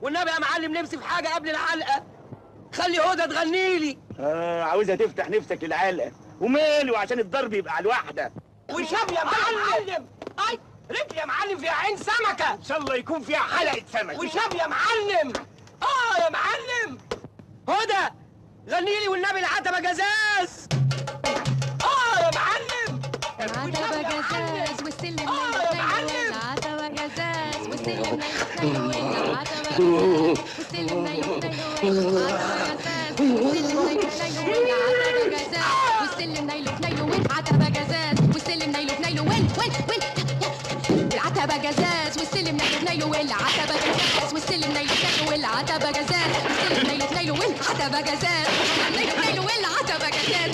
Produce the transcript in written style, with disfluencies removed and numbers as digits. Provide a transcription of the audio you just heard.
والنبي يا معلم نفسي في حاجه قبل العلقه. خلي هدى تغني لي. عاوزها تفتح نفسك للعلقه وماله عشان الضرب يبقى على الواحده. وشاب يا معلم. اي رجل يا معلم فيها عين سمكه. ان شاء الله يكون فيها حلقه سمك. وشاب يا معلم. يا معلم. هدى غني لي والنبي العتبه جزاز. يا معلم. العتبة جزاز والسلم يا معلم. العتبة جزاز والسلم العتبة جزاز والسلم العتبة جزاز والسلم العتبة جزاز والسلم العتبة جزاز والسلم العتبة جزاز والسلم العتبة جزاز والسلم العتبة جزاز